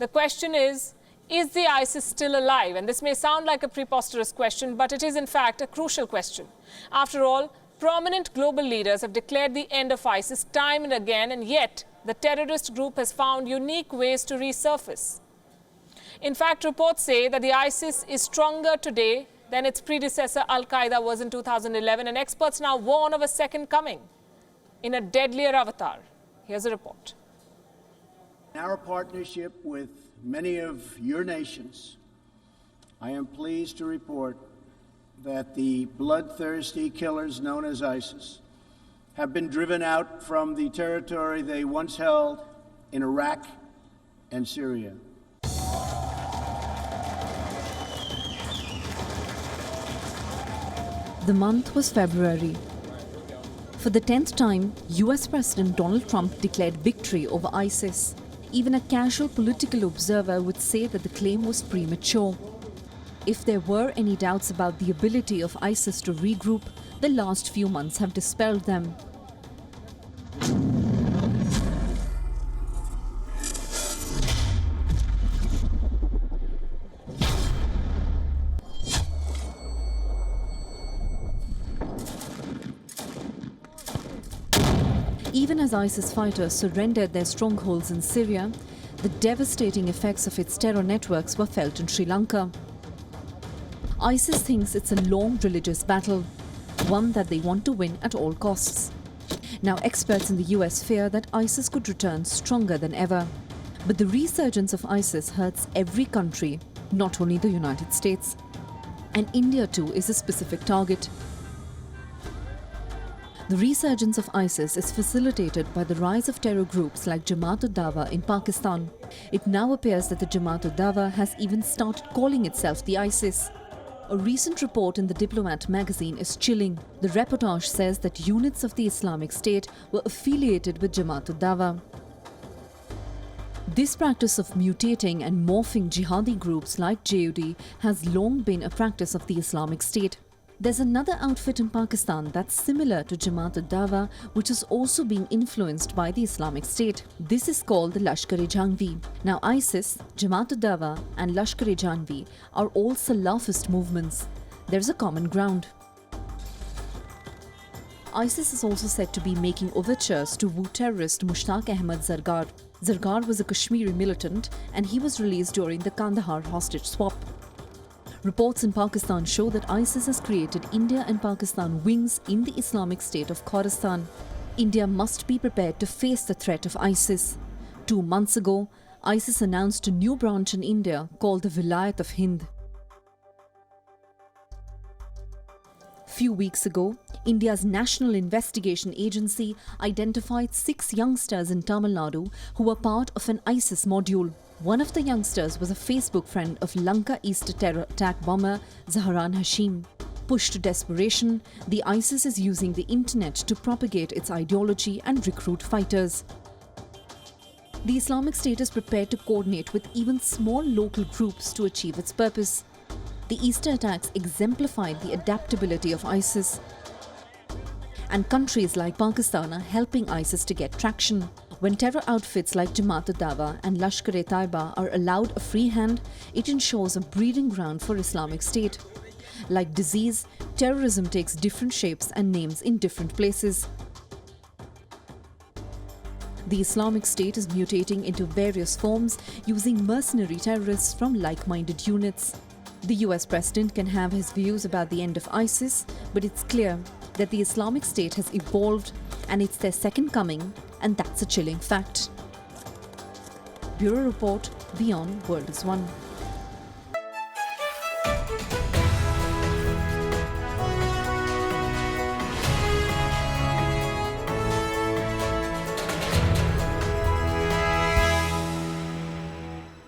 The question is the ISIS still alive? And this may sound like a preposterous question, but it is in fact a crucial question. After all, prominent global leaders have declared the end of ISIS time and again, and yet the terrorist group has found unique ways to resurface. In fact, reports say that the ISIS is stronger today than its predecessor Al-Qaeda was in 2011, and experts now warn of a second coming in a deadlier avatar. Here's a report. In our partnership with many of your nations, I am pleased to report that the bloodthirsty killers known as ISIS have been driven out from the territory they once held in Iraq and Syria. The month was February. For the 10th time, US President Donald Trump declared victory over ISIS. Even a casual political observer would say that the claim was premature. If there were any doubts about the ability of ISIS to regroup, the last few months have dispelled them. Even as ISIS fighters surrendered their strongholds in Syria, the devastating effects of its terror networks were felt in Sri Lanka. ISIS thinks it's a long religious battle, one that they want to win at all costs. Now experts in the US fear that ISIS could return stronger than ever. But the resurgence of ISIS hurts every country, not only the United States. And India too is a specific target. The resurgence of ISIS is facilitated by the rise of terror groups like Jamaat-ud-Dawa in Pakistan. It now appears that the Jamaat-ud-Dawa has even started calling itself the ISIS. A recent report in the Diplomat magazine is chilling. The reportage says that units of the Islamic State were affiliated with Jamaat-ud-Dawa. This practice of mutating and morphing jihadi groups like JUD has long been a practice of the Islamic State. There's another outfit in Pakistan that's similar to Jamaat-ud-Dawa, which is also being influenced by the Islamic State. This is called the Lashkar-e-Jhangvi. Now ISIS, Jamaat-ud-Dawa and Lashkar-e-Jhangvi are all Salafist movements. There's a common ground. ISIS is also said to be making overtures to woo terrorist Mushtaq Ahmad Zargar. Zargar was a Kashmiri militant and he was released during the Kandahar hostage swap. Reports in Pakistan show that ISIS has created India and Pakistan wings in the Islamic State of Khorasan. India must be prepared to face the threat of ISIS. 2 months ago, ISIS announced a new branch in India called the Vilayat of Hind. Few weeks ago, India's National Investigation Agency identified 6 youngsters in Tamil Nadu who were part of an ISIS module. One of the youngsters was a Facebook friend of Lanka East terror attack bomber Zahran Hashim. Pushed to desperation, the ISIS is using the internet to propagate its ideology and recruit fighters. The Islamic State is prepared to coordinate with even small local groups to achieve its purpose. The Easter attacks exemplified the adaptability of ISIS. And countries like Pakistan are helping ISIS to get traction. When terror outfits like Jamaat-ud-Dawa and Lashkar-e-Taiba are allowed a free hand, it ensures a breeding ground for Islamic State. Like disease, terrorism takes different shapes and names in different places. The Islamic State is mutating into various forms using mercenary terrorists from like-minded units. The US president can have his views about the end of ISIS, but it's clear that the Islamic State has evolved and it's their second coming, and that's a chilling fact. Bureau Report, Wion, World is One.